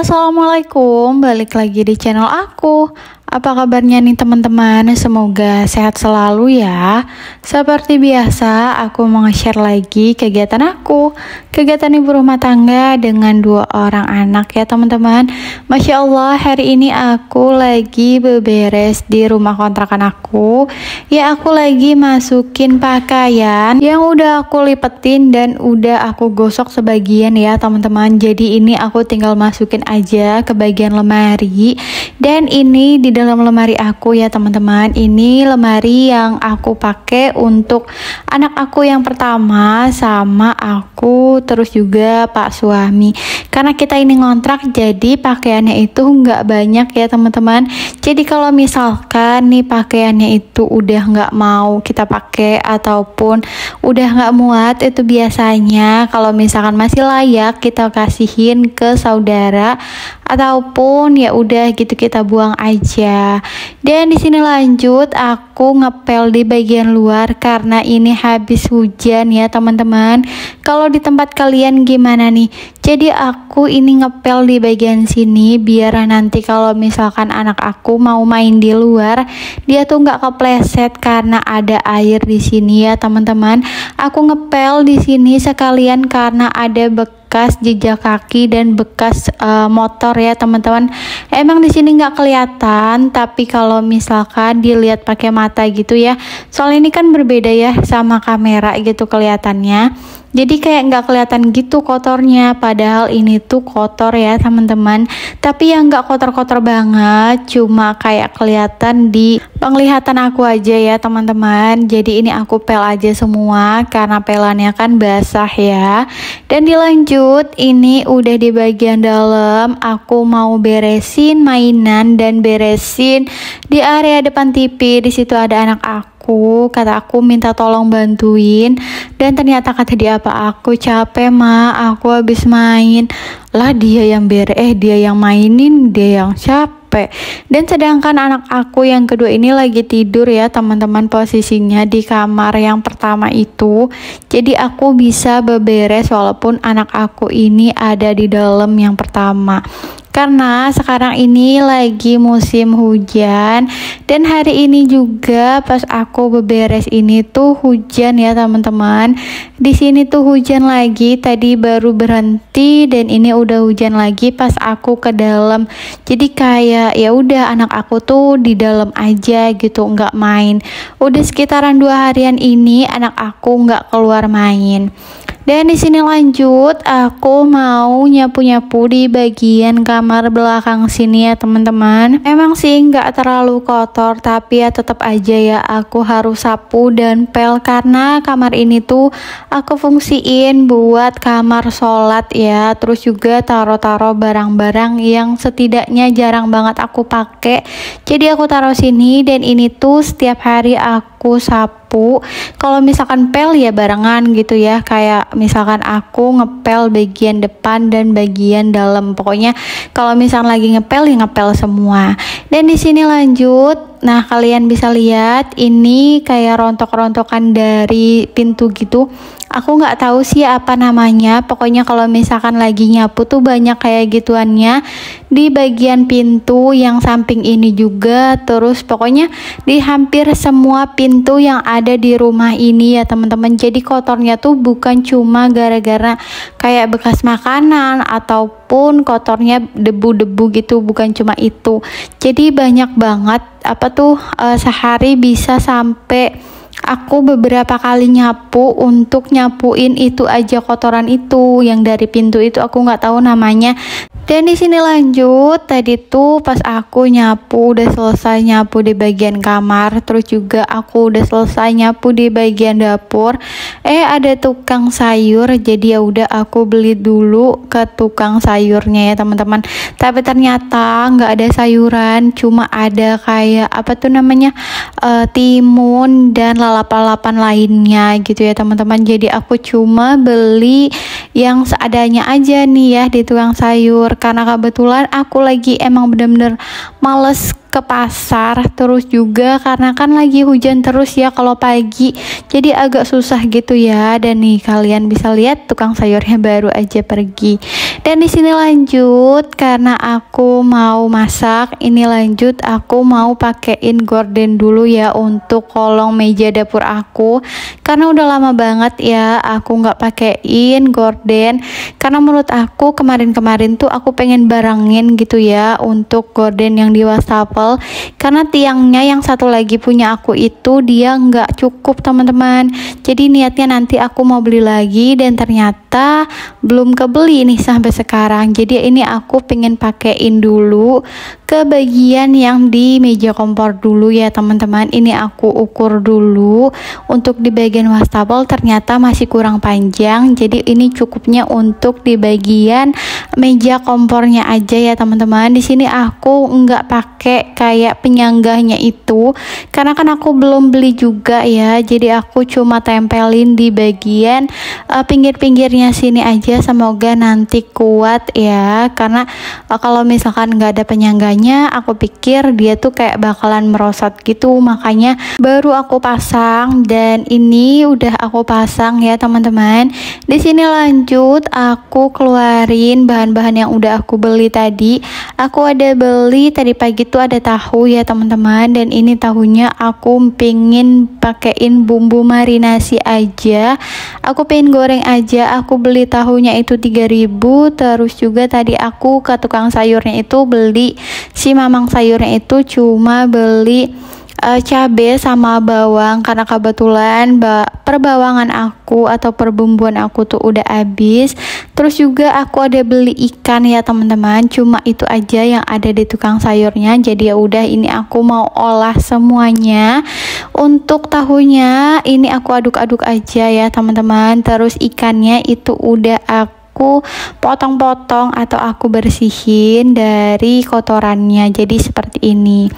Assalamualaikum, balik lagi di channel aku. Apa kabarnya nih teman-teman? Semoga sehat selalu ya. Seperti biasa, aku mau nge-share lagi kegiatan aku. Kegiatan ibu rumah tangga dengan 2 orang anak ya teman-teman. Masya Allah, hari ini aku lagi beberes di rumah kontrakan aku. Ya, aku lagi masukin pakaian yang udah aku lipetin dan udah aku gosok sebagian ya teman-teman. Jadi ini aku tinggal masukin aja ke bagian lemari. Dan ini di dalam lemari aku ya teman-teman, ini lemari yang aku pakai untuk anak aku yang pertama sama aku, terus juga pak suami. Karena kita ini ngontrak, jadi pakaiannya itu nggak banyak ya teman-teman. Jadi kalau misalkan nih pakaiannya itu udah nggak mau kita pakai ataupun udah nggak muat, itu biasanya kalau misalkan masih layak kita kasihin ke saudara ataupun ya udah gitu kita buang aja. Dan di sini lanjut aku ngepel di bagian luar karena ini habis hujan ya teman-teman. Kalau di tempat kalian gimana nih? Jadi aku ini ngepel di bagian sini biar nanti kalau misalkan anak aku mau main di luar dia tuh nggak kepleset karena ada air di sini ya teman-teman. Aku ngepel di sini sekalian karena ada bekas jejak kaki dan bekas motor ya teman-teman. Emang di sini nggak kelihatan, tapi kalau misalkan dilihat pakai mata gitu ya, soalnya ini kan berbeda ya sama kamera gitu kelihatannya. Jadi kayak nggak kelihatan gitu kotornya, padahal ini tuh kotor ya teman-teman. Tapi yang nggak kotor-kotor banget, cuma kayak kelihatan di penglihatan aku aja ya teman-teman. Jadi ini aku pel aja semua karena pelannya kan basah ya. Dan dilanjut, ini udah di bagian dalam, aku mau beresin mainan dan beresin di area depan TV. Di situ ada anak aku, kata aku minta tolong bantuin, dan ternyata kata dia apa, aku capek ma, aku habis main. Lah dia yang dia yang mainin, dia yang capek. Dan sedangkan anak aku yang kedua ini lagi tidur ya teman-teman, posisinya di kamar yang pertama itu. Jadi aku bisa beberes walaupun anak aku ini ada di dalam yang pertama. Karena sekarang ini lagi musim hujan dan hari ini juga pas aku beberes ini tuh hujan ya teman-teman. Di sini tuh hujan lagi, tadi baru berhenti dan ini udah hujan lagi pas aku ke dalam. Jadi kayak ya udah anak aku tuh di dalam aja gitu, nggak main. Udah sekitaran 2 harian ini anak aku nggak keluar main. Dan di sini lanjut, aku mau nyapu-nyapu di bagian kamar belakang sini ya teman-teman. Emang sih nggak terlalu kotor, tapi ya tetap aja ya aku harus sapu dan pel karena kamar ini tuh aku fungsiin buat kamar sholat ya. Terus juga taruh-taruh barang-barang yang setidaknya jarang banget aku pakai. Jadi aku taruh sini dan ini tuh setiap hari aku sapu. Kalau misalkan pel ya barengan gitu ya, kayak misalkan aku ngepel bagian depan dan bagian dalam. Pokoknya kalau misalkan lagi ngepel ya ngepel semua. Dan di sini lanjut. Nah, kalian bisa lihat ini kayak rontok-rontokan dari pintu gitu. Aku nggak tahu sih apa namanya. Pokoknya kalau misalkan lagi nyapu tuh banyak kayak gituannya di bagian pintu yang samping ini juga. Terus pokoknya di hampir semua pintu yang ada di rumah ini ya teman-teman. Jadi kotornya tuh bukan cuma gara-gara kayak bekas makanan ataupun kotornya debu-debu gitu, bukan cuma itu. Jadi banyak banget sehari bisa sampai aku beberapa kali nyapu untuk nyapuin itu aja kotoran itu yang dari pintu itu, aku nggak tahu namanya. Dan di sini lanjut, tadi tuh pas aku nyapu udah selesai nyapu di bagian kamar, terus juga aku udah selesai nyapu di bagian dapur. Ada tukang sayur, jadi ya udah aku beli dulu ke tukang sayurnya ya teman-teman. Tapi ternyata nggak ada sayuran, cuma ada kayak timun dan lalapan-lalapan lainnya gitu ya teman-teman. Jadi aku cuma beli yang seadanya aja nih ya di tukang sayur, karena kebetulan aku lagi emang bener-bener males ke pasar, terus juga karena kan lagi hujan terus ya kalau pagi, jadi agak susah gitu ya. Dan nih kalian bisa lihat tukang sayurnya baru aja pergi. Dan di sini lanjut karena aku mau masak, ini lanjut aku mau pakein gorden dulu ya untuk kolong meja dapur aku, karena udah lama banget ya aku nggak pakein gorden, karena menurut aku kemarin-kemarin tuh aku pengen barengin gitu ya untuk gorden yang di wastafel, karena tiangnya yang satu lagi punya aku itu dia nggak cukup teman-teman. Jadi niatnya nanti aku mau beli lagi dan ternyata belum kebeli nih sampai sekarang. Jadi ini aku pengen pakein dulu ke bagian yang di meja kompor dulu ya teman-teman. Ini aku ukur dulu untuk di bagian wastafel ternyata masih kurang panjang, jadi ini cukupnya untuk di bagian meja kompornya aja ya teman-teman. Di sini aku nggak pakai kayak penyangganya itu karena kan aku belum beli juga ya, jadi aku cuma tempelin di bagian pinggir-pinggirnya sini aja, semoga nanti kuat ya. Karena kalau misalkan nggak ada penyangganya aku pikir dia tuh kayak bakalan merosot gitu, makanya baru aku pasang. Dan ini udah aku pasang ya teman-teman. Di sini lanjut aku keluarin bahan-bahan yang udah aku beli tadi. Aku ada beli tadi pagi tuh ada tahu ya teman-teman, dan ini tahunya aku pengen pakein bumbu marinasi aja, aku pengen goreng aja. Aku beli tahunya itu 3.000, terus juga tadi aku ke tukang sayurnya itu beli si mamang sayurnya itu cuma beli cabai sama bawang, karena kebetulan perbawangan aku atau perbumbuan aku tuh udah habis. Terus juga aku ada beli ikan ya teman-teman, cuma itu aja yang ada di tukang sayurnya. Jadi ya udah, ini aku mau olah semuanya. Untuk tahunya ini aku aduk-aduk aja ya teman-teman. Terus ikannya itu udah aku potong-potong atau aku bersihin dari kotorannya, jadi seperti ini.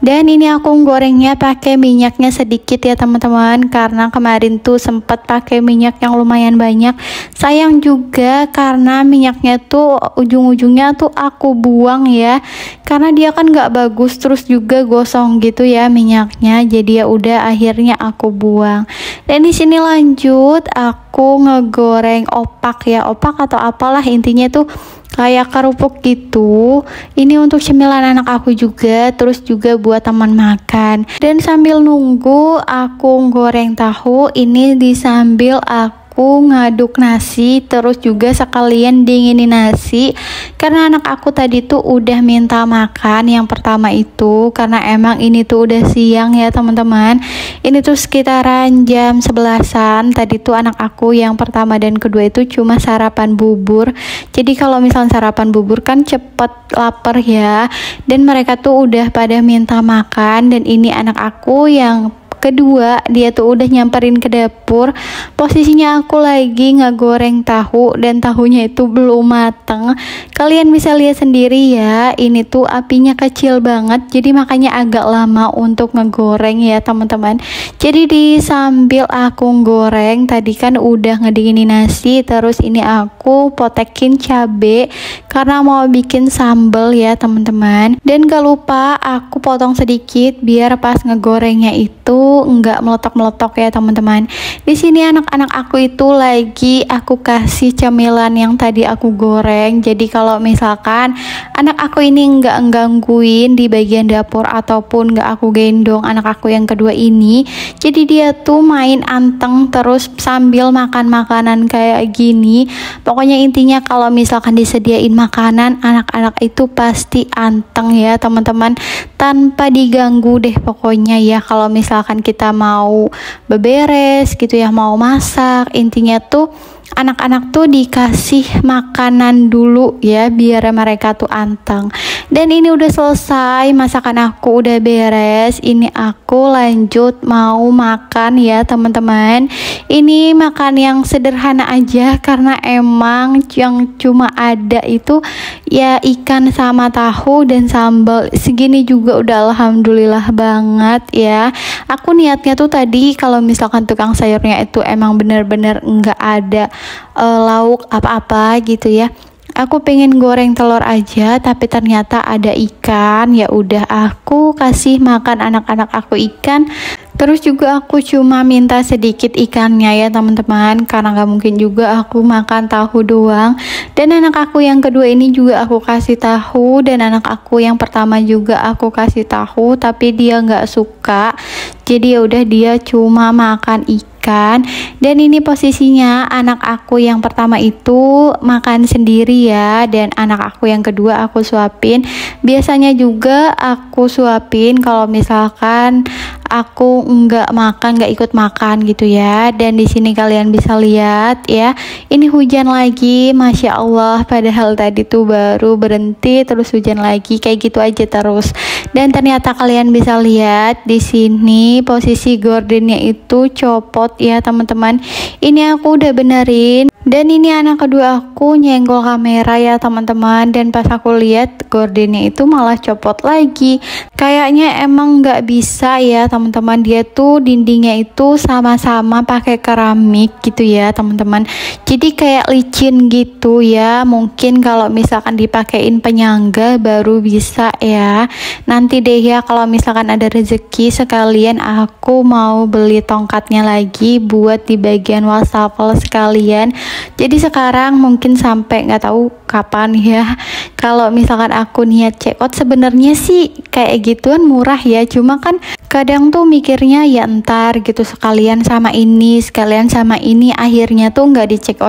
Dan ini aku gorengnya pakai minyaknya sedikit ya teman-teman, karena kemarin tuh sempat pakai minyak yang lumayan banyak. Sayang juga karena minyaknya tuh ujung-ujungnya tuh aku buang ya, karena dia kan nggak bagus, terus juga gosong gitu ya minyaknya. Jadi ya udah akhirnya aku buang. Dan di sini lanjut aku ngegoreng opak ya, opak atau apalah intinya tuh kayak kerupuk gitu. Ini untuk cemilan anak aku juga, terus juga buat teman makan. Dan sambil nunggu aku goreng tahu, ini disambil aku ngaduk nasi, terus juga sekalian dinginin nasi karena anak aku tadi tuh udah minta makan yang pertama itu, karena emang ini tuh udah siang ya teman-teman. Ini tuh sekitaran jam 11-an. Tadi tuh anak aku yang pertama dan kedua itu cuma sarapan bubur. Jadi kalau misalnya sarapan bubur kan cepet lapar ya, dan mereka tuh udah pada minta makan. Dan ini anak aku yang kedua, dia tuh udah nyamperin ke dapur. Posisinya aku lagi ngegoreng tahu dan tahunya itu belum mateng. Kalian bisa lihat sendiri ya, ini tuh apinya kecil banget, jadi makanya agak lama untuk ngegoreng ya teman-teman. Jadi di sambil aku goreng tadi kan udah ngedinginin nasi, terus ini aku potekin cabe karena mau bikin sambal ya teman-teman. Dan gak lupa aku potong sedikit biar pas ngegorengnya itu enggak meletok-meletok ya teman-teman. Di sini anak-anak aku itu lagi aku kasih cemilan yang tadi aku goreng. Jadi kalau misalkan anak aku ini enggak gangguin di bagian dapur ataupun enggak aku gendong anak aku yang kedua ini, jadi dia tuh main anteng terus sambil makan makanan kayak gini. Pokoknya intinya kalau misalkan disediain makanan, anak-anak itu pasti anteng ya teman-teman, tanpa diganggu deh pokoknya ya. Kalau misalkan kita mau beberes gitu ya, mau masak, intinya tuh anak-anak tuh dikasih makanan dulu ya biar mereka tuh anteng. Dan ini udah selesai, masakan aku udah beres. Ini aku lanjut mau makan ya teman-teman. Ini makan yang sederhana aja karena emang yang cuma ada itu ya ikan sama tahu dan sambal. Segini juga udah alhamdulillah banget ya. Aku niatnya tuh tadi kalau misalkan tukang sayurnya itu emang bener-bener nggak ada lauk apa-apa gitu ya, Aku pengen goreng telur aja, tapi ternyata ada ikan. Ya udah, aku kasih makan anak-anak aku ikan. Terus juga aku cuma minta sedikit ikannya ya teman-teman, karena nggak mungkin juga aku makan tahu doang. Dan anak aku yang kedua ini juga aku kasih tahu, dan anak aku yang pertama juga aku kasih tahu, tapi dia nggak suka. Jadi ya udah, dia cuma makan ikan. Dan ini posisinya anak aku yang pertama itu makan sendiri ya, dan anak aku yang kedua aku suapin. Biasanya juga aku suapin kalau misalkan aku nggak makan, nggak ikut makan gitu ya. Dan di sini kalian bisa lihat ya, ini hujan lagi, masya Allah. Padahal tadi tuh baru berhenti, terus hujan lagi, kayak gitu aja terus. Dan ternyata kalian bisa lihat di sini posisi gordennya itu copot ya teman-teman. Ini aku udah benerin. Dan ini anak kedua aku nyenggol kamera ya teman-teman, dan pas aku lihat gordennya itu malah copot lagi. Kayaknya emang nggak bisa ya teman-teman, dia tuh dindingnya itu sama-sama pakai keramik gitu ya teman-teman. Jadi kayak licin gitu ya. Mungkin kalau misalkan dipakein penyangga baru bisa ya. Nanti deh ya kalau misalkan ada rezeki sekalian aku mau beli tongkatnya lagi buat di bagian wastafel sekalian. Jadi sekarang mungkin sampai nggak tahu kapan ya kalau misalkan aku niat check out. Sebenarnya sih kayak gituan murah ya, cuma kan kadang tuh mikirnya ya entar gitu, sekalian sama ini sekalian sama ini, akhirnya tuh nggak di check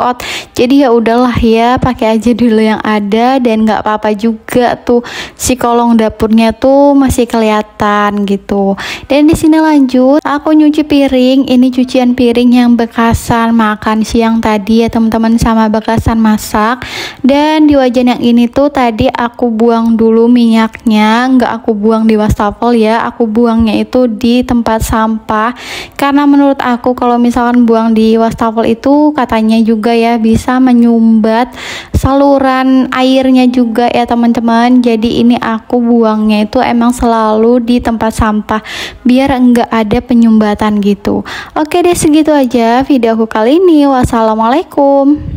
out. Jadi ya udahlah ya, pakai aja dulu yang ada. Dan nggak apa-apa juga tuh si kolong dapurnya tuh masih kelihatan gitu. Dan di sini lanjut aku nyuci piring. Ini cucian piring yang bekasan makan siang tadi ya teman-teman, sama bekasan masak. Dan di wajan yang ini tuh tadi aku buang dulu minyaknya, nggak aku buang di wastafel ya, aku buangnya itu di tempat sampah. Karena menurut aku kalau misalkan buang di wastafel itu katanya juga ya bisa menyumbat saluran airnya juga ya teman-teman. Jadi ini aku buangnya itu emang selalu di tempat sampah biar enggak ada penyumbatan gitu. Oke deh, segitu aja video aku kali ini. Wassalamualaikum.